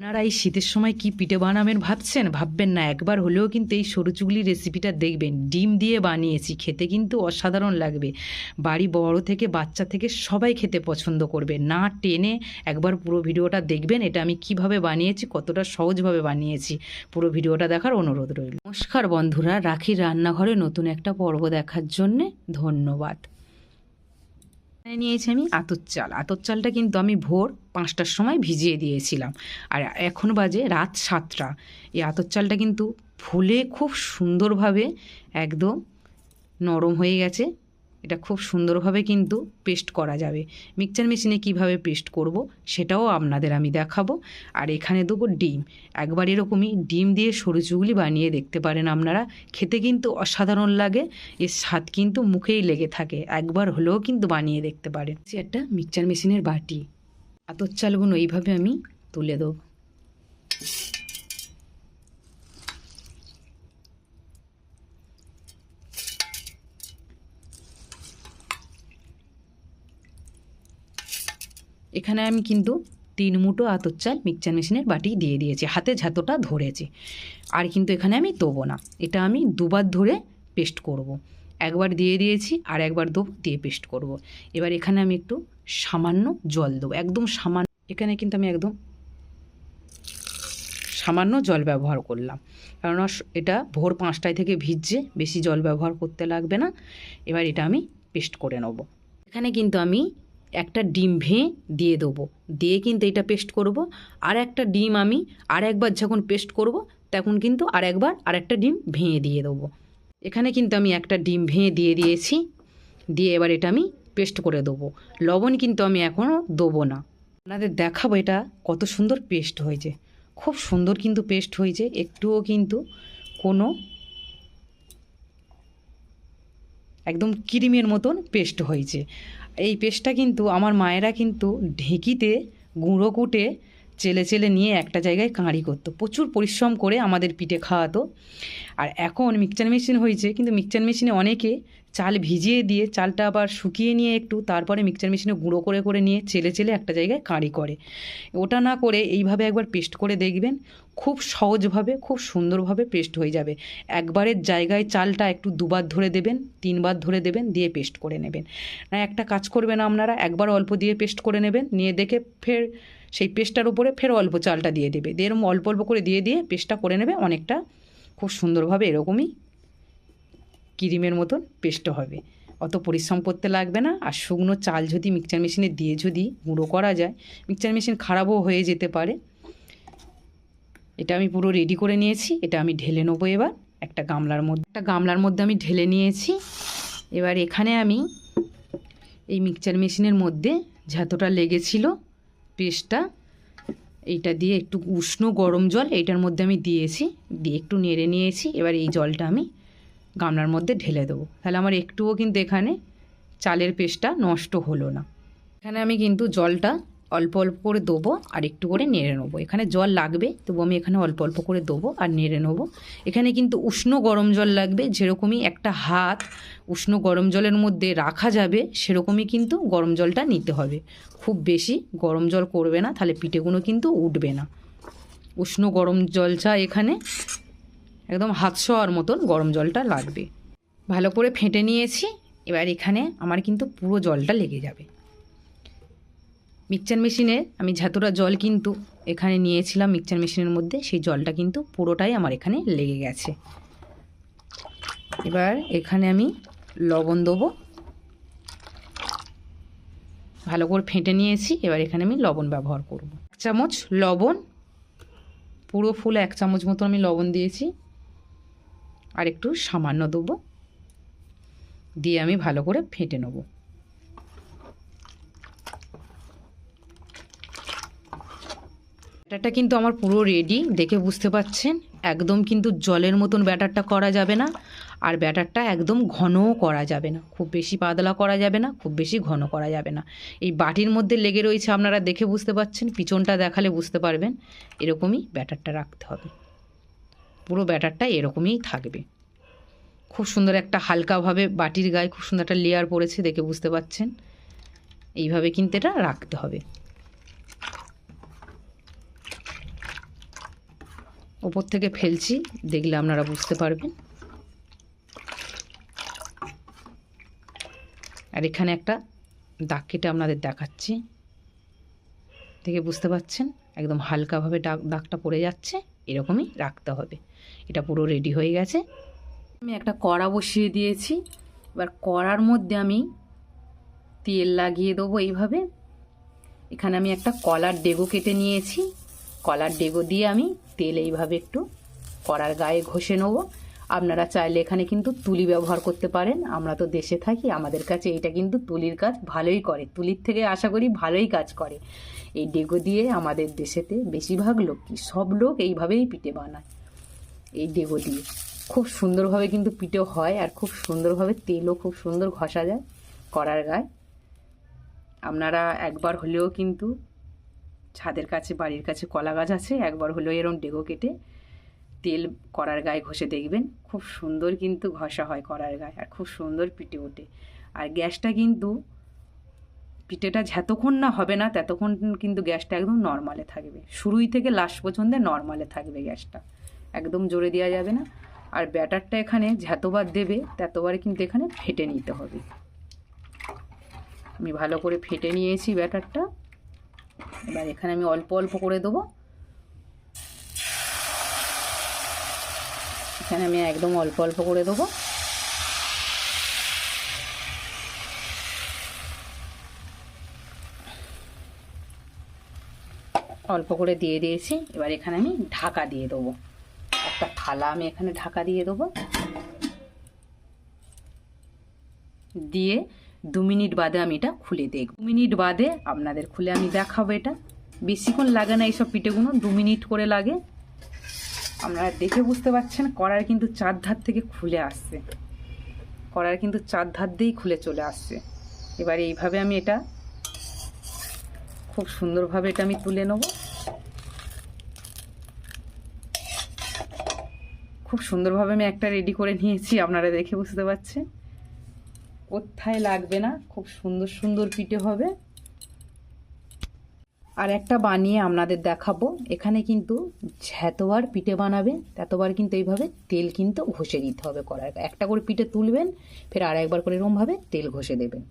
আপনারা এই শীতের সময় কি পিঠে বানাবেন ভাবছেন? ভাববেন না, একবার হলেও কিন্তু এই সরু চুগলি রেসিপিটা দেখবেন। ডিম দিয়ে বানিয়েছি, খেতে কিন্তু অসাধারণ লাগবে। বাড়ি বড় থেকে বাচ্চা থেকে সবাই খেতে পছন্দ করবে। না টেনে একবার পুরো ভিডিওটা দেখবেন, এটা আমি কিভাবে বানিয়েছি, কতটা সহজভাবে বানিয়েছি। পুরো ভিডিওটা দেখার অনুরোধ রইল। নমস্কার বন্ধুরা, রাখির রান্নাঘরে নতুন একটা পর্ব দেখার জন্যে ধন্যবাদ। নিয়েছি আমি আতপ চাল। আতপ চালটা কিন্তু আমি ভোর 5টার সময় ভিজিয়ে দিয়েছিলাম, আর এখন বাজে রাত 7টা। এই আতপ চালটা কিন্তু ফুলে খুব সুন্দরভাবে একদম নরম হয়ে গেছে। এটা খুব সুন্দরভাবে কিন্তু পেস্ট করা যাবে। মিক্সচার মেশিনে কিভাবে পেস্ট করব সেটাও আপনাদের আমি দেখাবো। আর এখানে দেবো ডিম। একবার এরকমই ডিম দিয়ে সরু চুগলি বানিয়ে দেখতে পারেন আপনারা, খেতে কিন্তু অসাধারণ লাগে। এর স্বাদ কিন্তু মুখেই লেগে থাকে, একবার হলেও কিন্তু বানিয়ে দেখতে পারেন। একটা মিক্সচার মেশিনের বাটি, আতপ চালগুলো এইভাবে আমি তুলে দেবো। এখানে আমি কিন্তু 3 মুঠো আতপ চাল মিক্সচার মেশিনের বাটি দিয়ে দিয়েছি, হাতে ঝাঁতোটা ধরেছি। আর কিন্তু এখানে আমি দেবো না, এটা আমি দুবার ধরে পেস্ট করব। একবার দিয়ে দিয়েছি, আর একবার দেবো, দিয়ে পেস্ট করব। এবার এখানে আমি একটু সামান্য জল দেবো, একদম সামান্য। এখানে কিন্তু আমি একদম সামান্য জল ব্যবহার করলাম, কারণ এটা ভোর 5টায় থেকে ভিজছে, বেশি জল ব্যবহার করতে লাগবে না। এবার এটা আমি পেস্ট করে নেব। এখানে কিন্তু আমি একটা ডিম ভেঙে দিয়ে দেবো, দিয়ে কিন্তু এটা পেস্ট করব। আর একটা ডিম আমি আর একবার যখন পেস্ট করব তখন কিন্তু আর একবার আর একটা ডিম ভেঙে দিয়ে দেবো। এখানে কিন্তু আমি একটা ডিম ভেঙে দিয়ে দিয়েছি, দিয়ে এবার এটা আমি পেস্ট করে দেবো। লবণ কিন্তু আমি এখনও দেবো না, আপনাদের দেখাবো এটা কত সুন্দর পেস্ট হয়েছে। খুব সুন্দর কিন্তু পেস্ট হয়েছে, একটুও কিন্তু কোনো একদম ক্রিমের মতন পেস্ট হয়েছে। এই পেস্টটা কিন্তু আমার মায়েরা কিন্তু ঢেঁকিতে গুঁড়ো কুটে চেলে চেলে নিয়ে একটা জায়গায় কাঁড়ি করতো, প্রচুর পরিশ্রম করে আমাদের পিঠে খাওয়াতো। আর এখন মিক্সচার মেশিন হয়েছে, কিন্তু মিক্সচার মেশিনে অনেকে চাল ভিজিয়ে দিয়ে চালটা আবার শুকিয়ে নিয়ে একটু তারপরে মিক্সচার মেশিনে গুঁড়ো করে করে নিয়ে চেলে চেলে একটা জায়গায় কাঁড়ি করে। ওটা না করে এইভাবে একবার পেস্ট করে দেখবেন, খুব সহজভাবে খুব সুন্দরভাবে পেস্ট হয়ে যাবে। একবারের জায়গায় চালটা একটু দুবার ধরে দেবেন, 3বার ধরে দেবেন, দিয়ে পেস্ট করে নেবেন। না, একটা কাজ করবেন আপনারা, একবার অল্প দিয়ে পেস্ট করে নেবেন, নিয়ে দেখে ফের সেই পেস্টটার উপরে ফের অল্প চালটা দিয়ে দেবে, দিয়ে এরকম অল্প অল্প করে দিয়ে দিয়ে পেস্টটা করে নেবে। অনেকটা খুব সুন্দরভাবে এরকমই ক্রিমের মতন পেস্ট হবে, অত পরিশ্রম করতে লাগবে না। আর শুকনো চাল যদি মিক্সচার মেশিনে দিয়ে যদি গুঁড়ো করা যায়, মিক্সচার মেশিন খারাপও হয়ে যেতে পারে। এটা আমি পুরো রেডি করে নিয়েছি, এটা আমি ঢেলে নেবো এবার একটা গামলার মধ্যে আমি ঢেলে নিয়েছি। এবার এখানে আমি এই মিক্সচার মেশিনের মধ্যে যতটা লেগেছিল পেস্টটা, এইটা দিয়ে একটু উষ্ণ গরম জল এইটার মধ্যে আমি দিয়েছি, দিয়ে একটু নেড়ে নিয়েছি। এবার এই জলটা আমি গামলার মধ্যে ঢেলে দেবো, তাহলে আমার একটুও কিন্তু এখানে চালের পেস্টটা নষ্ট হলো না। এখানে আমি কিন্তু জলটা অল্প অল্প করে দেবো আর একটু করে নেড়ে নেবো। এখানে জল লাগবে, তবু আমি এখানে অল্প অল্প করে দেবো আর নেড়ে নেবো। এখানে কিন্তু উষ্ণ গরম জল লাগবে, যেরকমই একটা হাত উষ্ণ গরম জলের মধ্যে রাখা যাবে সেরকমই কিন্তু গরম জলটা নিতে হবে। খুব বেশি গরম জল করবে না, তাহলে পিঠেগুলো কিন্তু উঠবে না। উষ্ণ গরম জলটা এখানে একদম হাত ছোঁয়ার মতন গরম জলটা লাগবে। ভালো করে ফেটে নিয়েছি, এবার এখানে আমার কিন্তু পুরো জলটা লেগে যাবে। মিক্সচার মেশিনে আমি যতটা জল কিন্তু এখানে নিয়েছিলাম মিক্সচার মেশিনের মধ্যে, সেই জলটা কিন্তু পুরোটাই আমার এখানে লেগে গেছে। এবার এখানে আমি লবণ দেবো, ভালো করে ফেটে নিয়েছি। এবার এখানে আমি লবণ ব্যবহার করব, 1 চামচ লবণ, পুরো ফুল 1 চামচ মতো আমি লবণ দিয়েছি, আর একটু সামান্য দেবো, দিয়ে আমি ভালো করে ফেটে নেব। ব্যাটারটা কিন্তু আমার পুরো রেডি, দেখে বুঝতে পাচ্ছেন। একদম কিন্তু জলের মতন ব্যাটারটা করা যাবে না, আর ব্যাটারটা একদম ঘনও করা যাবে না, খুব বেশি পাতলা করা যাবে না, খুব বেশি ঘন করা যাবে না। এই বাটির মধ্যে লেগে রয়েছে, আপনারা দেখে বুঝতে পাচ্ছেন, পিছনটা দেখালে বুঝতে পারবেন। এরকমই ব্যাটারটা রাখতে হবে, পুরো ব্যাটারটা এরকমই থাকবে। খুব সুন্দর একটা হালকাভাবে বাটির গায়ে খুব সুন্দর একটা লেয়ার পড়েছে, দেখে বুঝতে পাচ্ছেন। এইভাবে কিন্তু এটা রাখতে হবে। ওপর থেকে ফেলছি, দেখলে আপনারা বুঝতে পারবেন। আর এখানে একটা দাগ কেটে আপনাদের দেখাচ্ছি, দেখে বুঝতে পারছেন একদম হালকাভাবে দাগটা পড়ে যাচ্ছে, এরকমই রাখতে হবে। এটা পুরো রেডি হয়ে গেছে। আমি একটা কড়া বসিয়ে দিয়েছি, এবার কড়ার মধ্যে আমি তেল লাগিয়ে দেবো এইভাবে। এখানে আমি একটা কলার ডেগো কেটে নিয়েছি, কলার ডেগো দিয়ে আমি তেল এইভাবে একটু কড়ার গায়ে ঘষে নেব। আপনারা চাইলে এখানে কিন্তু তুলি ব্যবহার করতে পারেন। আমরা তো দেশে থাকি, আমাদের কাছে এটা কিন্তু তুলির কাজ ভালোই করে, তুলির থেকে আশা করি ভালোই কাজ করে। এই ডেগো দিয়ে আমাদের দেশেতে বেশিরভাগ লোক, কি সব লোক এইভাবেই পিঠে বানায়। এই ডেগো দিয়ে খুব সুন্দরভাবে কিন্তু পিঠে হয়, আর খুব সুন্দরভাবে তেলও খুব সুন্দর ঘষা যায় কড়ার গায়ে। আপনারা একবার হলেও কিন্তু ছাদের কাছে, বাড়ির কাছে কলা গাছ আছে, একবার হলেও এরকম ডেগো কেটে তেল কড়ার গায়ে ঘষে দেখবেন, খুব সুন্দর কিন্তু ঘষা হয় কড়ার গায়ে, আর খুব সুন্দর পিঠে ওঠে। আর গ্যাসটা কিন্তু, পিঠেটা যতক্ষণ না হবে না ততক্ষণ কিন্তু গ্যাসটা একদম নর্মালে থাকবে, শুরুই থেকে লাস্ট পর্যন্ত নর্মালে থাকবে গ্যাসটা, একদম জোরে দেওয়া যাবে না। আর ব্যাটারটা এখানে যতবার দেবে ততবার কিন্তু এখানে ফেটে নিতে হবে। আমি ভালো করে ফেটে নিয়েছি ব্যাটারটা, এবার এখানে আমি অল্প অল্প করে দেবো। এখানে আমি একদম অল্প অল্প করে দেবো। অল্প করে দিয়ে দিয়েছি, এবার এখানে আমি ঢাকা দিয়ে দেবো। একটা থালা আমি এখানে ঢাকা দিয়ে দেবো, দিয়ে 2 মিনিট বাদে আমি এটা খুলে দেখব। 2 মিনিট বাদে আপনাদের খুলে আমি দেখাবো। এটা বেশিক্ষণ লাগে না, এইসব পিঠেগুলো 2 মিনিট করে লাগে। আপনারা দেখে বুঝতে পারছেন কড়ার কিন্তু চারধার থেকে খুলে আসছে, কড়ার কিন্তু চারধার দিয়েই খুলে চলে আসছে। এবার এইভাবে আমি এটা খুব সুন্দরভাবে এটা আমি তুলে নেব। খুব সুন্দরভাবে আমি একটা রেডি করে নিয়েছি, আপনারা দেখে বুঝতে পারছেন কোথায় লাগবে না, খুব সুন্দর সুন্দর পিঠে হবে। আর একটা বানিয়ে আপনাদের দেখাবো। এখানে কিন্তু যতবার পিঠে বানাবেন ততবার কিন্তু এইভাবে তেল কিন্তু ঘষে দিতে হবে কড়াই। একটা করে পিঠে তুলবেন, ফের আর একবার করে এরকমভাবে তেল ঘষে দেবেন,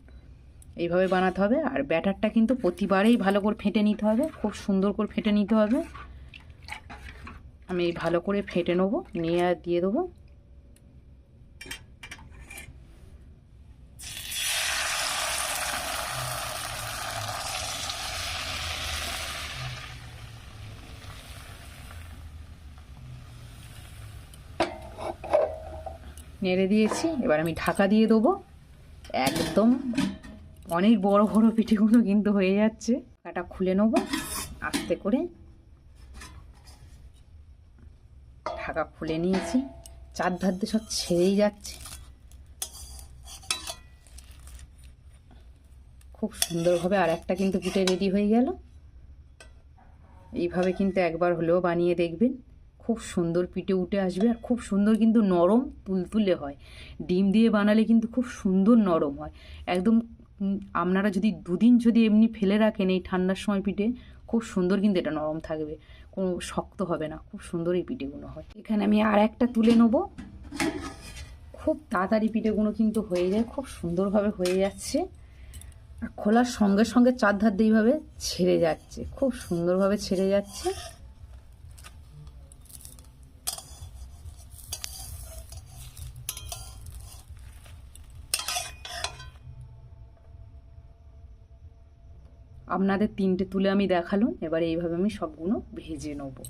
এইভাবে বানাতে হবে। আর ব্যাটারটা কিন্তু প্রতিবারেই ভালো করে ফেটে নিতে হবে, খুব সুন্দর করে ফেটে নিতে হবে। আমি ভালো করে ফেটে নেবো, নিয়ে দিয়ে দেবো। নেড়ে দিয়েছি, এবার আমি ঢাকা দিয়ে দেবো। একদম অনেক বড় বড় পিঠেগুলো কিন্তু হয়ে যাচ্ছে। ঢাকাটা খুলে নেব আস্তে করে, ঢাকা খুলে নিয়েছি, চারধার দিয়ে সব ছেড়েই যাচ্ছে। খুব সুন্দরভাবে আর একটা কিন্তু পিঠে রেডি হয়ে গেল। এইভাবে কিন্তু একবার হলেও বানিয়ে দেখবেন, খুব সুন্দর পিঠে উঠে আসবে, আর খুব সুন্দর কিন্তু নরম তুলতুলে হয়। ডিম দিয়ে বানালে কিন্তু খুব সুন্দর নরম হয় একদম। আপনারা যদি 2 দিন যদি এমনি ফেলে রাখেন এই ঠান্ডার সময়, পিঠে খুব সুন্দর কিন্তু এটা নরম থাকবে, কোনো শক্ত হবে না, খুব সুন্দর এই পিঠেগুলো হয়। এখানে আমি আর একটা তুলে নেব। খুব তাড়াতাড়ি পিঠেগুলো কিন্তু হয়ে যায়, খুব সুন্দরভাবে হয়ে যাচ্ছে। আর খোলার সঙ্গে সঙ্গে চারধার দিয়ে এইভাবে ছেড়ে যাচ্ছে, খুব সুন্দরভাবে ছেড়ে যাচ্ছে। আপনাদের 3টে তুলে আমি দেখালাম, এবারে এইভাবে আমি সবগুলো ভেজে নেবো।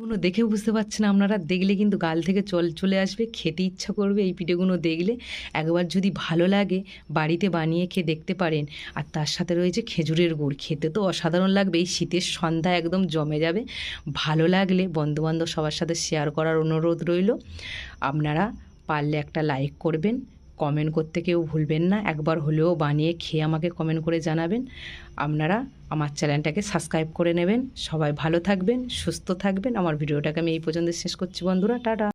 গুলো দেখে বুঝতে পারছেন আপনারা, দেখলে কিন্তু গাল থেকে চলে আসবে, খেতে ইচ্ছা করবে এই পিঠেগুলো দেখলে। একবার যদি ভালো লাগে বাড়িতে বানিয়ে খেয়ে দেখতে পারেন। আর তার সাথে রয়েছে খেজুরের গুড়, খেতে তো অসাধারণ লাগবে। এই শীতের সন্ধ্যা একদম জমে যাবে। ভালো লাগলে বন্ধুবান্ধব সবার সাথে শেয়ার করার অনুরোধ রইল। আপনারা পারলে একটা লাইক করবেন, কমেন্ট করতে কেউ ভুলবেন না। একবার হলেও বানিয়ে খেয়ে আমাকে কমেন্ট করে জানাবেন। আপনারা আমার চ্যানেলটাকে সাবস্ক্রাইব করে নেবেন। সবাই ভালো থাকবেন, সুস্থ থাকবেন। আমার ভিডিওটাকে আমি এই পর্যন্ত শেষ করছি বন্ধুরা, টাটা।